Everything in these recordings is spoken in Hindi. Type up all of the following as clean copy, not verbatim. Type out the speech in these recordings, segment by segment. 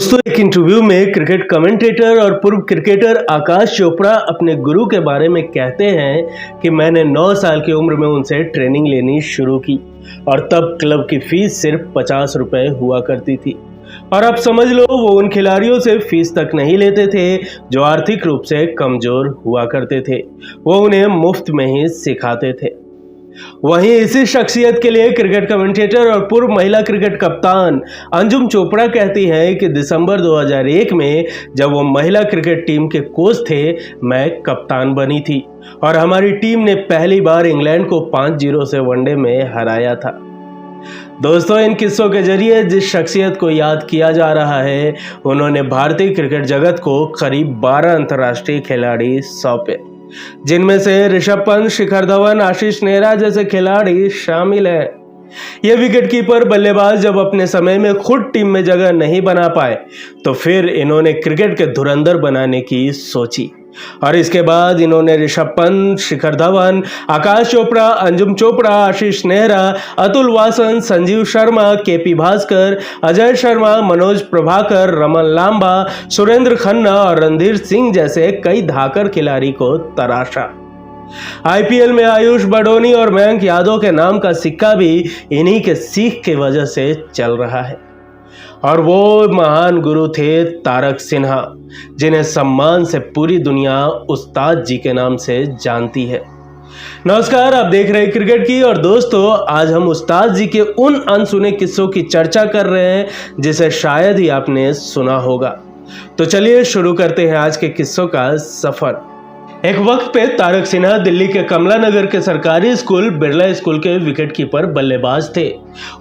दोस्तों, एक इंटरव्यू में क्रिकेट कमेंटेटर और पूर्व क्रिकेटर आकाश चोपड़ा अपने गुरु के बारे में कहते हैं कि मैंने 9 साल की उम्र में उनसे ट्रेनिंग लेनी शुरू की और तब क्लब की फीस सिर्फ 50 रुपए हुआ करती थी। और अब समझ लो, वो उन खिलाड़ियों से फीस तक नहीं लेते थे जो आर्थिक रूप से कमजोर हुआ करते थे। वो उन्हें मुफ्त में ही सिखाते थे। वहीं इसी शख्सियत के लिए क्रिकेट कमेंटेटर और पूर्व महिला क्रिकेट कप्तान अंजुम चोपड़ा कहती हैं कि दिसंबर 2001 में जब वो महिला क्रिकेट टीम के कोच थे, मैं कप्तान बनी थी और हमारी टीम ने पहली बार इंग्लैंड को 5-0 से वनडे में हराया था। दोस्तों, इन किस्सों के जरिए जिस शख्सियत को याद किया जा रहा है, उन्होंने भारतीय क्रिकेट जगत को करीब 12 अंतर्राष्ट्रीय खिलाड़ी सौंपे, जिनमें से ऋषभ पंत, शिखर धवन, आशीष नेहरा जैसे खिलाड़ी शामिल हैं। ये विकेटकीपर बल्लेबाज जब अपने समय में खुद टीम में जगह नहीं बना पाए, तो फिर इन्होंने क्रिकेट के धुरंधर बनाने की सोची और इसके बाद इन्होंने ऋषभ पंत, शिखर धवन, आकाश चोपड़ा, अंजुम चोपड़ा, आशीष नेहरा, अतुल वासन, संजीव शर्मा, केपी भास्कर, अजय शर्मा, मनोज प्रभाकर, रमन लांबा, सुरेंद्र खन्ना और रणधीर सिंह जैसे कई धाकड़ खिलाड़ी को तराशा। आईपीएल में आयुष बडोनी और मयंक यादव के नाम का सिक्का भी इन्हीं के सीख की वजह से चल रहा है। और वो महान गुरु थे तारक सिन्हा, जिन्हें सम्मान से पूरी दुनिया उस्ताद जी के नाम से जानती है। नमस्कार, आप देख रहे हैं क्रिकेट की। और दोस्तों, आज हम उस्ताद जी के उन अनसुने किस्सों की चर्चा कर रहे हैं जिसे शायद ही आपने सुना होगा। तो चलिए शुरू करते हैं आज के किस्सों का सफर। एक वक्त पे तारक सिन्हा दिल्ली के कमला नगर के सरकारी स्कूल बिरला स्कूल के विकेटकीपर बल्लेबाज थे।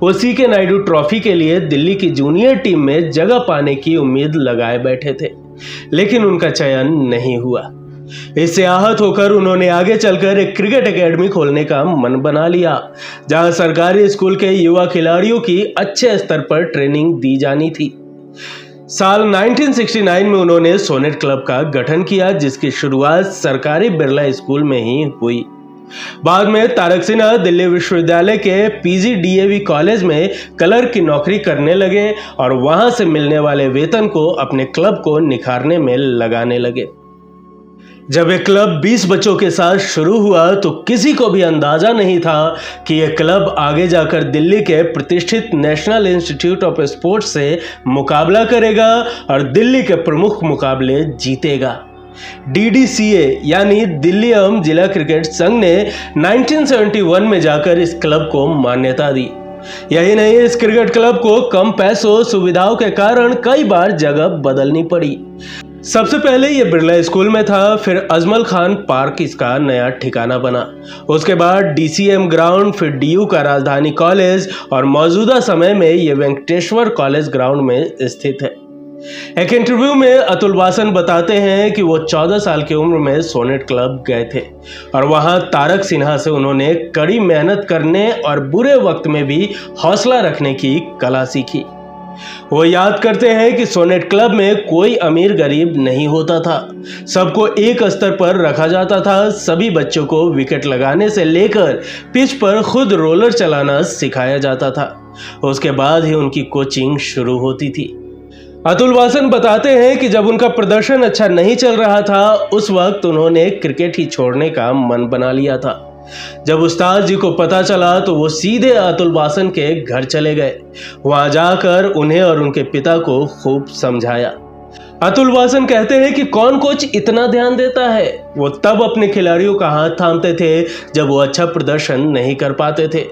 वो सीके नायडू ट्रॉफी के लिए दिल्ली की जूनियर टीम में जगह पाने की उम्मीद लगाए बैठे थे, लेकिन उनका चयन नहीं हुआ। इससे आहत होकर उन्होंने आगे चलकर एक क्रिकेट एकेडमी खोलने का मन बना लिया, जहां सरकारी स्कूल के युवा खिलाड़ियों की अच्छे स्तर पर ट्रेनिंग दी जानी थी। साल 1969 में उन्होंने सोनेट क्लब का गठन किया, जिसकी शुरुआत सरकारी बिरला स्कूल में ही हुई। बाद में तारक सिन्हा दिल्ली विश्वविद्यालय के पीजीडीएवी कॉलेज में क्लर्क की नौकरी करने लगे और वहां से मिलने वाले वेतन को अपने क्लब को निखारने में लगाने लगे। जब यह क्लब 20 बच्चों के साथ शुरू हुआ तो किसी को भी अंदाजा नहीं था कि यह क्लब आगे जाकर दिल्ली के प्रतिष्ठित नेशनल इंस्टीट्यूट ऑफ स्पोर्ट्स से मुकाबला करेगा और दिल्ली के प्रमुख मुकाबले जीतेगा। डीडीसीए यानी दिल्ली एवं जिला क्रिकेट संघ ने 1971 में जाकर इस क्लब को मान्यता दी। यही नहीं, इस क्रिकेट क्लब को कम पैसों सुविधाओं के कारण कई बार जगह बदलनी पड़ी। सबसे पहले ये बिरला स्कूल में था, फिर अजमल खान पार्क इसका नया ठिकाना बना। उसके बाद डीसीएम ग्राउंड, फिर डीयू का राजधानी कॉलेज और मौजूदा समय में ये वेंकटेश्वर कॉलेज ग्राउंड में स्थित है। एक इंटरव्यू में अतुल वासन बताते हैं कि वो 14 साल की उम्र में सोनेट क्लब गए थे और वहां तारक सिन्हा से उन्होंने कड़ी मेहनत करने और बुरे वक्त में भी हौसला रखने की कला सीखी। वो याद करते हैं कि सोनेट क्लब में कोई अमीर गरीब नहीं होता था, सबको एक स्तर पर रखा जाता था। सभी बच्चों को विकेट लगाने से लेकर पिच पर खुद रोलर चलाना सिखाया जाता था। उसके बाद ही उनकी कोचिंग शुरू होती थी। अतुल वासन बताते हैं कि जब उनका प्रदर्शन अच्छा नहीं चल रहा था, उस वक्त उन्होंने क्रिकेट ही छोड़ने का मन बना लिया था। जब उस्ताद जी को पता चला तो वो सीधे अतुल वासन के घर चले गए। वहां जाकर उन्हें और उनके पिता को खूब समझाया। अतुल वासन कहते हैं कि कौन कोच इतना ध्यान देता है। वो तब अपने खिलाड़ियों का हाथ थामते थे जब वो अच्छा प्रदर्शन नहीं कर पाते थे।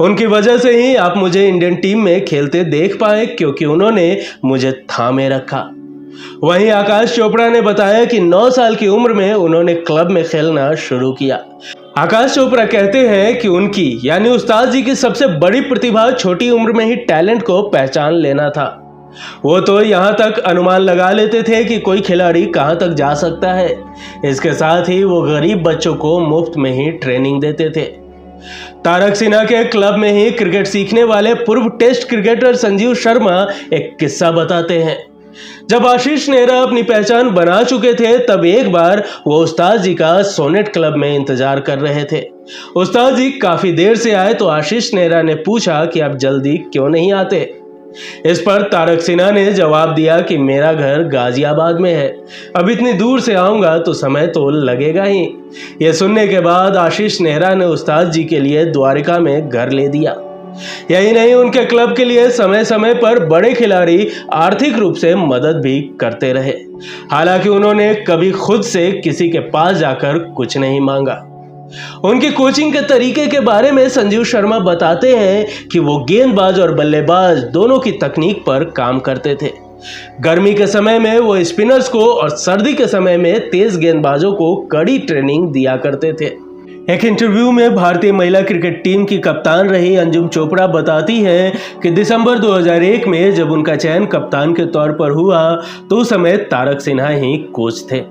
उनकी वजह से ही आप मुझे इंडियन टीम में खेलते देख पाए, क्योंकि उन्होंने मुझे थामे रखा। वहीं आकाश चोपड़ा ने बताया कि 9 साल की उम्र में उन्होंने क्लब में खेलना शुरू किया। आकाश चोपड़ा कहते हैं कि उनकी यानी उस्ताद जी की सबसे बड़ी प्रतिभा छोटी उम्र में ही टैलेंट को पहचान लेना था। वो तो यहाँ तक अनुमान लगा लेते थे कि कोई खिलाड़ी कहाँ तक जा सकता है। इसके साथ ही वो गरीब बच्चों को मुफ्त में ही ट्रेनिंग देते थे। तारक सिन्हा के क्लब में ही क्रिकेट सीखने वाले पूर्व टेस्ट क्रिकेटर संजीव शर्मा एक किस्सा बताते हैं। जब आशीष नेहरा अपनी पहचान बना चुके थे, तब एक बार वो उस्ताद जी का सोनेट क्लब में इंतजार कर रहे थे। उस्ताद जी काफी देर से आए तो आशीष नेहरा ने पूछा कि आप जल्दी क्यों नहीं आते। इस पर तारक सिन्हा ने जवाब दिया कि मेरा घर गाजियाबाद में है, अब इतनी दूर से आऊंगा तो समय तो लगेगा ही। यह सुनने के बाद आशीष नेहरा ने उस्ताद जी के लिए द्वारिका में घर ले दिया। यही नहीं, उनके क्लब के लिए समय समय पर बड़े खिलाड़ी आर्थिक रूप से मदद भी करते रहे। हालांकि उन्होंने कभी खुद से किसी के पास जाकर कुछ नहीं मांगा। उनकी कोचिंग के तरीके के बारे में संजीव शर्मा बताते हैं कि वो गेंदबाज और बल्लेबाज दोनों की तकनीक पर काम करते थे। गर्मी के समय में वो स्पिनर्स को और सर्दी के समय में तेज गेंदबाजों को कड़ी ट्रेनिंग दिया करते थे। एक इंटरव्यू में भारतीय महिला क्रिकेट टीम की कप्तान रही अंजुम चोपड़ा बताती हैं कि दिसंबर 2001 में जब उनका चयन कप्तान के तौर पर हुआ तो उस समय तारक सिन्हा ही कोच थे।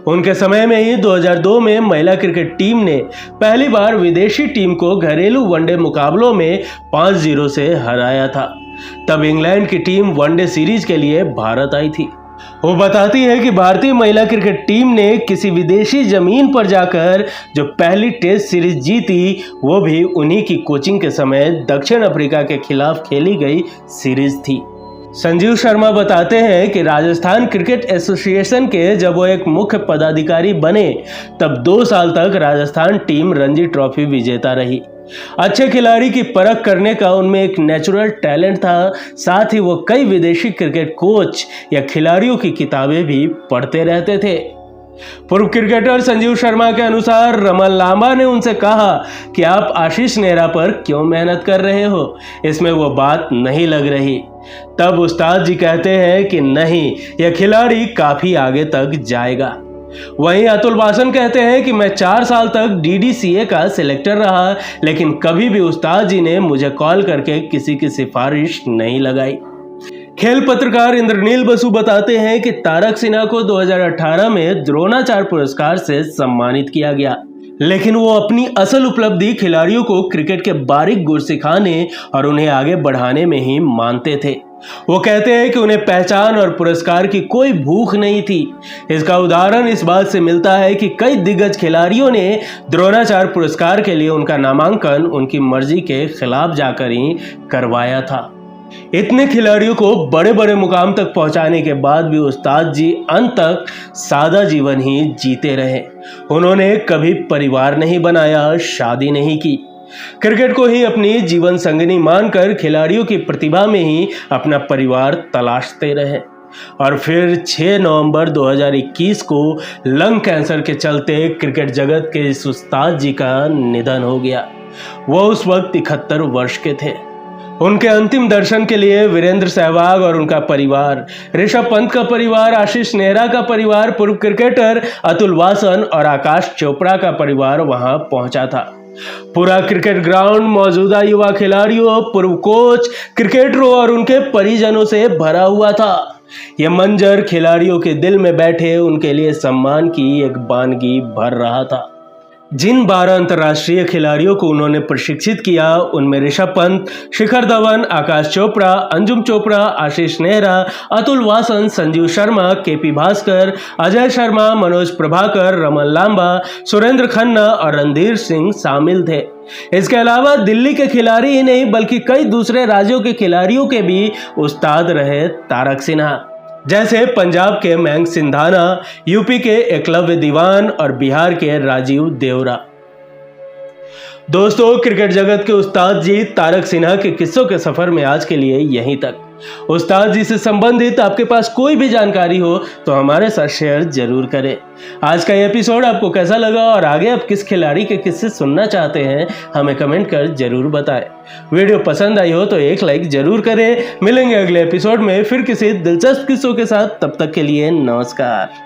उनके समय में ही 2002 में महिला क्रिकेट टीम ने पहली बार विदेशी टीम को घरेलू वनडे मुकाबलों में 5-0 से हराया था। तब इंग्लैंड की टीम वनडे सीरीज के लिए भारत आई थी। वो बताती है कि भारतीय महिला क्रिकेट टीम ने किसी विदेशी जमीन पर जाकर जो पहली टेस्ट सीरीज जीती वो भी उन्हीं की कोचिंग के समय दक्षिण अफ्रीका के खिलाफ खेली गई सीरीज थी। संजीव शर्मा बताते हैं कि राजस्थान क्रिकेट एसोसिएशन के जब वो एक मुख्य पदाधिकारी बने तब 2 साल तक राजस्थान टीम रणजी ट्रॉफी विजेता रही। अच्छे खिलाड़ी की परख करने का उनमें एक नेचुरल टैलेंट था। साथ ही वो कई विदेशी क्रिकेट कोच या खिलाड़ियों की किताबें भी पढ़ते रहते थे। पूर्व क्रिकेटर संजीव शर्मा के अनुसार रमन लांबा ने उनसे कहा कि आप आशीष नेहरा पर क्यों मेहनत कर रहे हो, इसमें वो बात नहीं लग रही। तब उस्ताद जी कहते हैं कि नहीं, यह खिलाड़ी काफी आगे तक जाएगा। वहीं अतुल वासन कहते हैं कि मैं 4 साल तक DDCA का सिलेक्टर रहा, लेकिन कभी भी उस्ताद जी ने मुझे कॉल करके किसी की सिफारिश नहीं लगाई। खेल पत्रकार इंद्रनील बसु बताते हैं कि तारक सिन्हा को 2018 में द्रोणाचार्य पुरस्कार से सम्मानित किया गया, लेकिन वो अपनी असल उपलब्धि खिलाड़ियों को क्रिकेट के बारीक गुर सिखाने और उन्हें आगे बढ़ाने में ही मानते थे। वो कहते हैं कि उन्हें पहचान और पुरस्कार की कोई भूख नहीं थी। इसका उदाहरण इस बात से मिलता है कि कई दिग्गज खिलाड़ियों ने द्रोणाचार्य पुरस्कार के लिए उनका नामांकन उनकी मर्जी के खिलाफ जाकर ही करवाया था। इतने खिलाड़ियों को बड़े बड़े मुकाम तक पहुंचाने के बाद भी उस्ताद जी अंत तक सादा जीवन ही जीते रहे। उन्होंने कभी परिवार नहीं बनाया, शादी नहीं की। क्रिकेट को ही अपनी जीवन संगिनी मानकर खिलाड़ियों की प्रतिभा में ही अपना परिवार तलाशते रहे। और फिर 6 नवंबर 2021 को लंग कैंसर के चलते क्रिकेट जगत के इस उस्ताद जी का निधन हो गया। वो उस वक्त 71 वर्ष के थे। उनके अंतिम दर्शन के लिए वीरेंद्र सहवाग और उनका परिवार, ऋषभ पंत का परिवार, आशीष नेहरा का परिवार, पूर्व क्रिकेटर अतुल वासन और आकाश चोपड़ा का परिवार वहां पहुंचा था। पूरा क्रिकेट ग्राउंड मौजूदा युवा खिलाड़ियों, पूर्व कोच, क्रिकेटरों और उनके परिजनों से भरा हुआ था। यह मंजर खिलाड़ियों के दिल में बैठे उनके लिए सम्मान की एक बानगी भर रहा था। जिन 12 अंतर्राष्ट्रीय खिलाड़ियों को उन्होंने प्रशिक्षित किया उनमें ऋषभ पंत, शिखर धवन, आकाश चोपड़ा, अंजुम चोपड़ा, आशीष नेहरा, अतुल वासन, संजीव शर्मा, KP भास्कर, अजय शर्मा, मनोज प्रभाकर, रमन लांबा, सुरेंद्र खन्ना और रणधीर सिंह शामिल थे। इसके अलावा दिल्ली के खिलाड़ी ही नहीं बल्कि कई दूसरे राज्यों के खिलाड़ियों के भी उस्ताद रहे तारक सिन्हा, जैसे पंजाब के मयंक सिंधाना, यूपी के एकलव्य दीवान और बिहार के राजीव देवरा। दोस्तों, क्रिकेट जगत के उस्ताद जी तारक सिन्हा के किस्सों के सफर में आज के लिए यहीं तक। उस्ताद जी से संबंधित आपके पास कोई भी जानकारी हो तो हमारे साथ शेयर जरूर करें। आज का ये एपिसोड आपको कैसा लगा और आगे आप किस खिलाड़ी के किस्से सुनना चाहते हैं हमें कमेंट कर जरूर बताएं। वीडियो पसंद आई हो तो एक लाइक जरूर करें। मिलेंगे अगले एपिसोड में फिर किसी दिलचस्प किस्सों के साथ। तब तक के लिए नमस्कार।